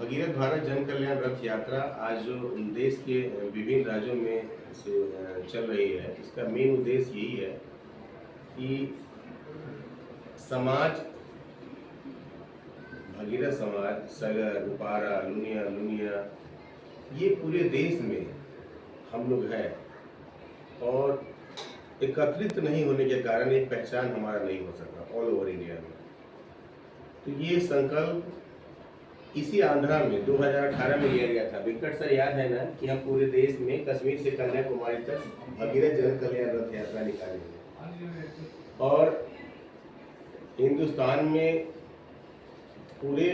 भगीरथ भारत जन कल्याण रथ यात्रा आज जो देश के विभिन्न राज्यों में से चल रही है, इसका मेन उद्देश्य यही है कि समाज, भगीरथ समाज, सगर, उपारा, लुनिया, ये पूरे देश में हम लोग हैं और एकत्रित नहीं होने के कारण एक पहचान हमारा नहीं हो सका ऑल ओवर इंडिया में। तो ये संकल्प इसी आंध्रा में 2018 में लिया गया था। वेंकट सर याद है ना कि हम पूरे देश में कश्मीर से कन्याकुमारी तक भगीरथ जन कल्याण रथ यात्रा निकालेंगे और हिंदुस्तान में पूरे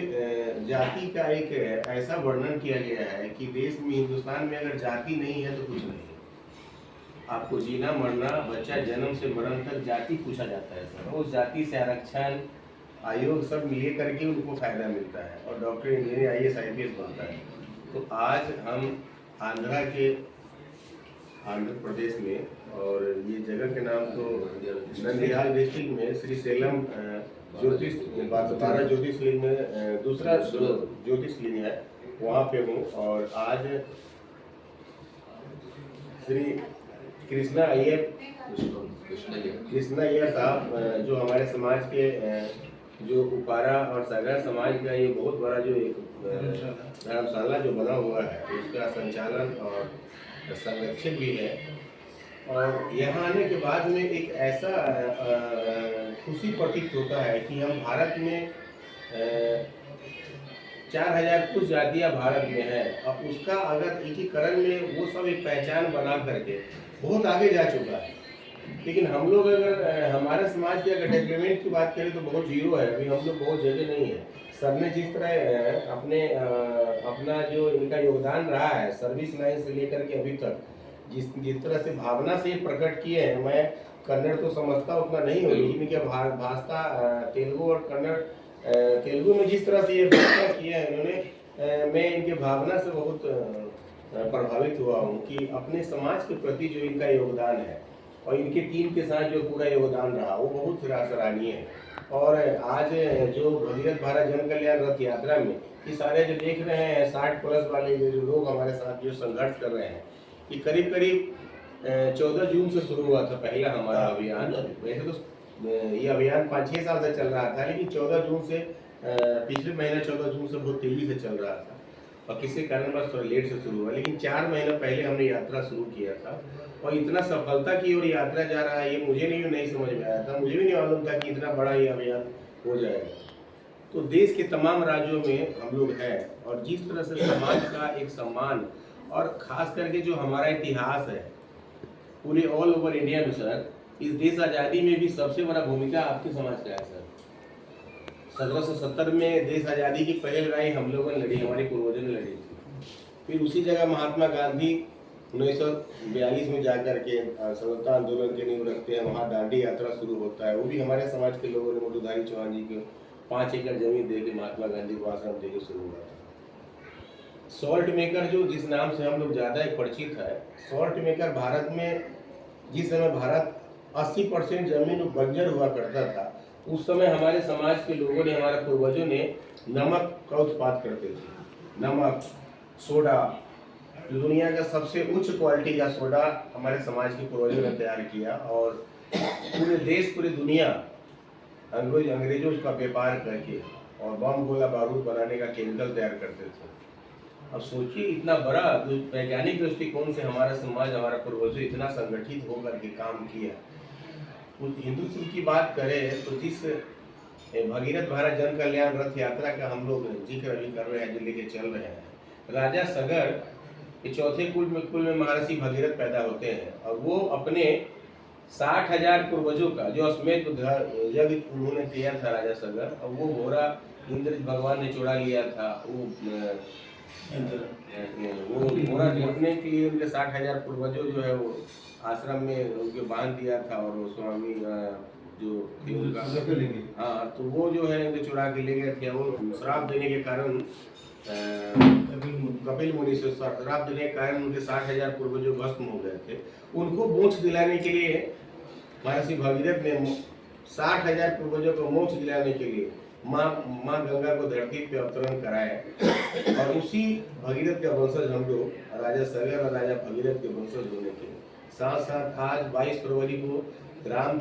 जाति का एक ऐसा वर्णन किया गया है कि देश में, हिंदुस्तान में अगर जाति नहीं है तो कुछ नहीं है। आपको जीना मरना, बच्चा जन्म से मरण तक जाति पूछा जाता है सर। उस जाति से आरक्षण आयोग सब मिले करके उनको फायदा मिलता है और डॉक्टर, इंजीनियर, IAS IPS बनता है। तो आज हम आंध्र प्रदेश में, और ये जगह के नाम तो नंदियाल डिस्ट्रिक्ट में श्री सेलम ज्योतिषलिंग में दूसरा ज्योतिषलिंग है, वहाँ पे हूँ। और आज श्री कृष्णा अय्यर साहब जो हमारे समाज के जो उपारा और सागर समाज का ये बहुत बड़ा जो एक धर्मशाला जो बना हुआ है, उसका संचालन और संरक्षक भी है। और यहाँ आने के बाद में एक ऐसा खुशी प्रतीत होता है कि हम भारत में 4000 कुछ जातियाँ भारत में है। अब उसका अगर एकीकरण में वो सब एक पहचान बना करके बहुत आगे जा चुका है। लेकिन हम लोग अगर हमारे समाज की अगर डेवलपमेंट की बात करें तो बहुत जीरो है। अभी हम लोग बहुत जगह नहीं है। सबने जिस तरह अपना जो इनका योगदान रहा है सर्विस लाइन से लेकर के अभी तक, जिस तरह से भावना से प्रकट किए हैं, मैं कन्नड़ तो समझता उतना नहीं हो, लेकिन क्या भाषा तेलुगु और कन्नड़, तेलुगु में जिस तरह से ये भाषा किए हैं इन्होंने, मैं इनके भावना से बहुत प्रभावित हुआ हूँ कि अपने समाज के प्रति जो इनका योगदान है और इनके टीम के साथ जो पूरा योगदान रहा वो बहुत सराहनीय है। और आज जो भगीरथ भारत जन कल्याण रथ यात्रा में ये सारे जो देख रहे हैं 60+ वाले जो लोग हमारे साथ जो संघर्ष कर रहे हैं, ये करीब 14 जून से शुरू हुआ था पहला हमारा अभियान। वैसे तो ये अभियान 5-6 साल से चल रहा था, लेकिन 14 जून से पिछले महीना 14 जून से बहुत तेजी से चल रहा था और किसी कारणवश थोड़ा लेट से शुरू हुआ। लेकिन 4 महीना पहले हमने यात्रा शुरू किया था और इतना सफलता की ओर यात्रा जा रहा है ये मुझे नहीं समझ में आया था। मुझे भी नहीं मालूम था कि इतना बड़ा ये अभियान हो जाएगा। तो देश के तमाम राज्यों में हम लोग हैं और जिस तरह से समाज का एक सम्मान और खास करके जो हमारा इतिहास है पूरे ऑल ओवर इंडिया में सर, इस देश आज़ादी में भी सबसे बड़ा भूमिका आपके समाज का है सर। 1770 में देश आज़ादी की पहल लड़ाई हम लोगों ने लड़ी, हमारे पूर्वजों ने लड़ी थी। फिर उसी जगह महात्मा गांधी 1942 में जाकर के स्वतंत्रता आंदोलन के नींव रखते हैं। वहाँ दांडी यात्रा शुरू होता है, वो भी हमारे समाज के लोगों ने मोटूधारी चौहान जी को 5 एकड़ जमीन दे के महात्मा गांधी को आश्रम दे के शुरू हुआ था। सॉल्ट मेकर जो जिस नाम से हम लोग ज़्यादा परिचित है, सॉल्ट मेकर भारत में जिस समय भारत 80% जमीन बंजर हुआ करता था, उस समय हमारे समाज के लोगों ने, हमारे पूर्वजों ने नमक का उत्पादन करते थे। नमक, सोडा, दुनिया का सबसे उच्च क्वालिटी का सोडा हमारे समाज के पूर्वजों ने तैयार किया और पूरे देश, पूरी दुनिया अंग्रेजों का व्यापार करके और बम गोला बारूद बनाने का केमिकल तैयार करते थे। अब सोचिए इतना बड़ा वैज्ञानिक दृष्टिकोण से हमारा समाज, हमारा पूर्वजों इतना संगठित होकर के काम किया। कुछ हिंदुत्व की बात करें तो जिस भगीरथ भारत जन कल्याण रथ यात्रा का हम लोग जिक्र अभी कर रहे हैं, जो लेके चल रहे हैं, राजा सगर के चौथे कुल में महर्षि भगीरथ पैदा होते हैं और वो अपने 60,000 पूर्वजों का जो अश्वमेध यज्ञ उन्होंने किया था राजा सगर, और वो घोड़ा इंद्र भगवान ने चुरा लिया था। वो घोड़ा ढूंढने के लिए उनके 60,000 पूर्वजों जो है वो आश्रम में उनके बांध दिया था और वो स्वामी जो थे उनका, हाँ, तो वो जो है इनके चुरा के ले गए थे। वो श्राप देने के कारण, कपिल मुनि से श्राप देने के कारण उनके 60,000 पूर्वजों भस्म हो गए थे। उनको मोक्ष दिलाने के लिए महर्षि भगीरथ ने 60,000 पूर्वजों को मोक्ष दिलाने के लिए माँ गंगा को धरती पे अवतरण कराए और उसी भगीरथ का वंशज हम लोग राजा सगर और राजा भगीरथ के वंशज होने के साथ साथ आज 22 फरवरी को राम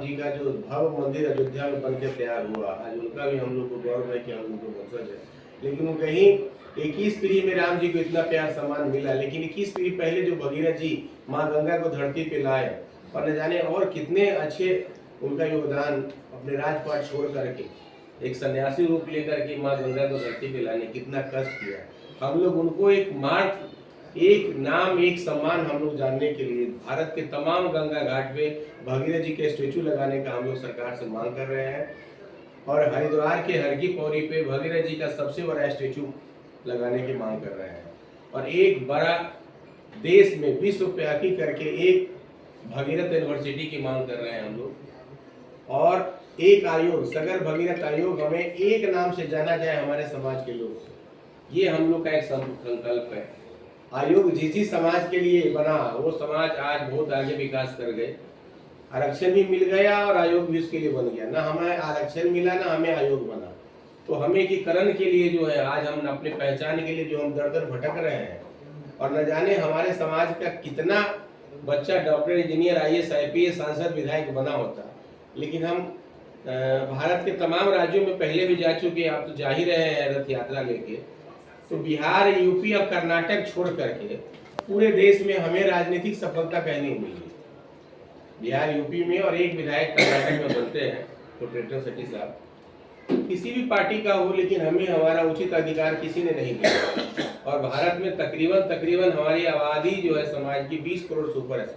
जी का जो भव्य मंदिर अयोध्या में बनकर तैयार हुआ, आज उनका भी हम लोग को गौरव है कि हम उनको वंशज है। लेकिन वो कहीं 21 पीढ़ी में राम जी को इतना प्यार सम्मान मिला, लेकिन 21 पीढ़ी पहले जो भगीरथ जी माँ गंगा को धरती पे लाए और न जाने और कितने अच्छे उनका योगदान अपने राजपाट छोड़ करके एक सन्यासी रूप लेकर के माँ गंगा को धरती पे लाने कितना कष्ट किया। हम लोग उनको एक मार्ग, एक नाम, एक सम्मान हम लोग जानने के लिए भारत के तमाम गंगा घाट पे भगीरथ जी के स्टेचू लगाने का हम लोग सरकार से मांग कर रहे हैं और हरिद्वार के हर की पौड़ी पे भगीरथ जी का सबसे बड़ा स्टेचू लगाने की मांग कर रहे हैं और एक बड़ा देश में विश्व व्यापी करके एक भगीरथ यूनिवर्सिटी की मांग कर रहे हैं हम लोग और एक आयोग, सगर भगीरथ आयोग हमें एक नाम से जाना जाए हमारे समाज के लोग, ये हम लोग का एक संकल्प है। आयोग जिस समाज के लिए बना वो समाज आज बहुत आगे विकास कर गए, आरक्षण भी मिल गया और आयोग भी उसके लिए बन गया। ना हमें आरक्षण मिला ना हमें आयोग बना, तो हमें एकीकरण के लिए जो है आज हम अपने पहचान के लिए जो हम दर दर भटक रहे हैं और न जाने हमारे समाज का कितना बच्चा डॉक्टर, इंजीनियर, IAS, IPS, सांसद, विधायक बना होता। लेकिन हम भारत के तमाम राज्यों में पहले भी जा चुके, आप तो जा ही रहे हैं रथ यात्रा लेके, तो बिहार, यूपी और कर्नाटक छोड़ करके पूरे देश में हमें राजनीतिक सफलता कहने को मिली। बिहार, यूपी में और एक विधायक कर्नाटक में बनते हैं प्रोफेसर सेठी साहब, किसी भी पार्टी का हो, लेकिन हमें हमारा उचित अधिकार किसी ने नहीं दिया और भारत में तकरीबन हमारी आबादी जो है समाज की 20 करोड़ से ऊपर है,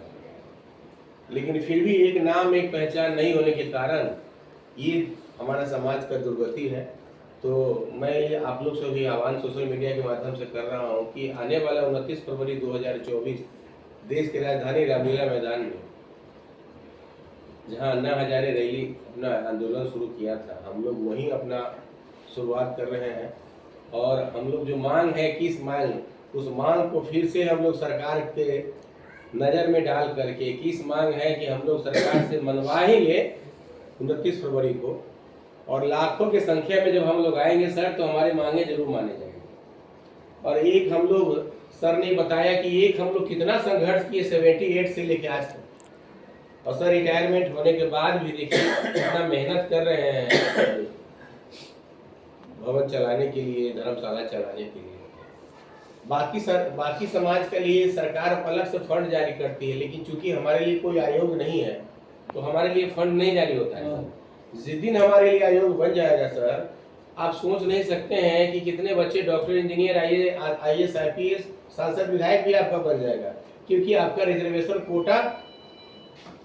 लेकिन फिर भी एक नाम, एक पहचान नहीं होने के कारण ये हमारा समाज का दुर्गति है। तो मैं आप लोग से भी आह्वान सोशल मीडिया के माध्यम से कर रहा हूँ कि आने वाला 29 फरवरी 2024 देश की राजधानी रामलीला मैदान में जहाँ अन्ना हजारे रैली अपना आंदोलन शुरू किया था, हम लोग वहीं अपना शुरुआत कर रहे हैं और हम लोग जो मांग है, किस मांग, उस मांग को फिर से हम लोग सरकार के नज़र में डाल करके किस मांग है कि हम लोग सरकार से मनवाएंगे 29 फरवरी को और लाखों की संख्या में जब हम लोग आएंगे सर तो हमारी मांगे जरूर माने जाएंगे। और एक हम लोग, सर ने बताया कि एक हम लोग कितना संघर्ष किए 78 से लेके आज तक, और सर रिटायरमेंट होने के बाद भी देखिए कितना मेहनत कर रहे हैं भवन चलाने के लिए, धर्मशाला चलाने के लिए। बाकी समाज के लिए सरकार अलग से फंड जारी करती है, लेकिन चूंकि हमारे लिए कोई आयोग नहीं है तो हमारे लिए फंड नहीं जारी होता है। जिस दिन हमारे लिए आयोग बन जाएगा सर, आप सोच नहीं सकते हैं कि कितने बच्चे डॉक्टर, इंजीनियर, IAS, IPS, सांसद, विधायक भी आपका बन जाएगा, क्योंकि आपका रिजर्वेशन कोटा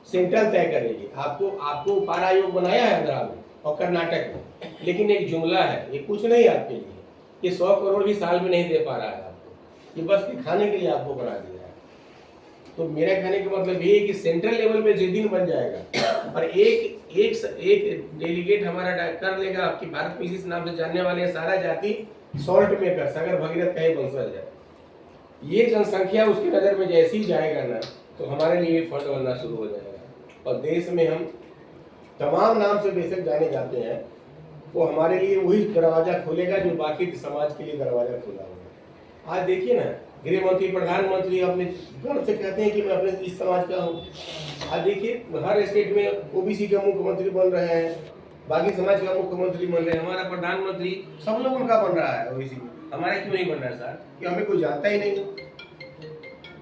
सेंट्रल तय करेगी। आपको उपार आयोग बनाया है आंध्रा में और कर्नाटक में, लेकिन एक जुमला है, ये कुछ नहीं आपके लिए, ये 100 करोड़ भी साल में नहीं दे पा रहा है आपको, ये बस खाने के लिए आपको बना दिया है। तो मेरा कहने का मतलब ये है कि सेंट्रल लेवल पे जिस दिन बन जाएगा और एक डेलीगेट हमारा कर लेगा आपकी भारत में इसी नाम से जानने वाले सारा जाति सॉल्ट मेकर सगर भगीरथ का ही वंशज है, ये जनसंख्या उसकी नज़र में जैसे ही जाएगा ना तो हमारे लिए फंड बनना शुरू हो जाएगा और देश में हम तमाम नाम से बेशक जाने जाते हैं, वो हमारे लिए वही दरवाजा खोलेगा जो बाकी समाज के लिए दरवाजा खुला होगा। आज देखिए ना, गृह मंत्री, प्रधानमंत्री अपने गर्व से कहते हैं कि मैं अपने इस समाज का हूँ। आज देखिए हर स्टेट में OBC का मुख्यमंत्री बन रहे हैं, बाकी समाज का मुख्यमंत्री बन रहे हैं, हमारा प्रधानमंत्री सब लोग उनका बन रहा है OBC में, हमारा क्यों नहीं बन रहा है सर? कि हमें कोई जानता ही नहीं।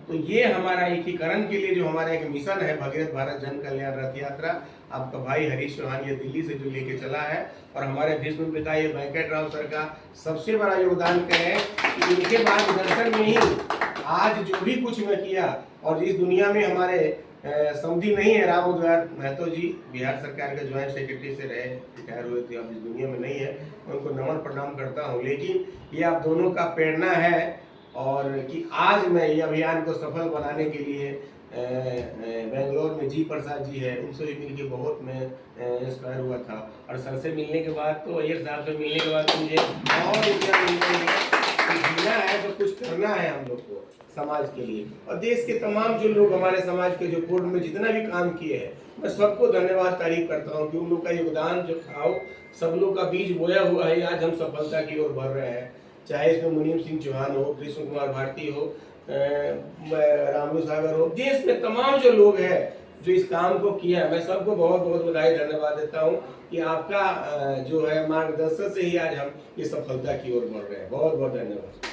तो ये हमारा एकीकरण के लिए जो हमारा एक मिशन है भगीरथ भारत जन कल्याण रथ यात्रा, आपका भाई हरीश चौहान ये दिल्ली से जो लेके चला है और हमारे भीष्म पिता ये वेंकट राव सर का सबसे बड़ा योगदान है कि इनके मार्गदर्शन में ही आज जो भी कुछ मैं किया। और इस दुनिया में हमारे समधी नहीं है, राम उद्गार महतो जी बिहार सरकार के ज्वाइंट सेक्रेटरी से रहे, रिटायर हुए थे, अब इस दुनिया में नहीं है, मैं उनको नमन प्रणाम करता हूँ। लेकिन ये आप दोनों का प्रेरणा है और कि आज मैं ये अभियान को सफल बनाने के लिए बेंगलोर में जी प्रसाद जी है, उनसे भी मिलके बहुत मैं इंस्पायर हुआ था और सर से मिलने के बाद तो अय्यर साहब से मिलने के बाद मुझे और जीना है तो कुछ करना है हम लोग को। समाज के लिए। और देश के तमाम जो लोग हमारे समाज के जो पूर्व में जितना भी काम किए हैं, मैं सबको धन्यवाद तारीफ करता हूँ कि उन लोग का योगदान जो था वो सब लोग का बीज बोया हुआ है, आज हम सफलता की ओर बढ़ रहे हैं। चाहे इसमें मुनीम सिंह चौहान हो, कृष्ण कुमार भारती हो, रामलू सागर हो, देश में तमाम जो लोग हैं जो इस काम को किया, मैं सबको बहुत बहुत बधाई धन्यवाद देता हूँ कि आपका जो है मार्गदर्शन से ही आज हम ये सफलता की ओर बढ़ रहे हैं। बहुत बहुत धन्यवाद।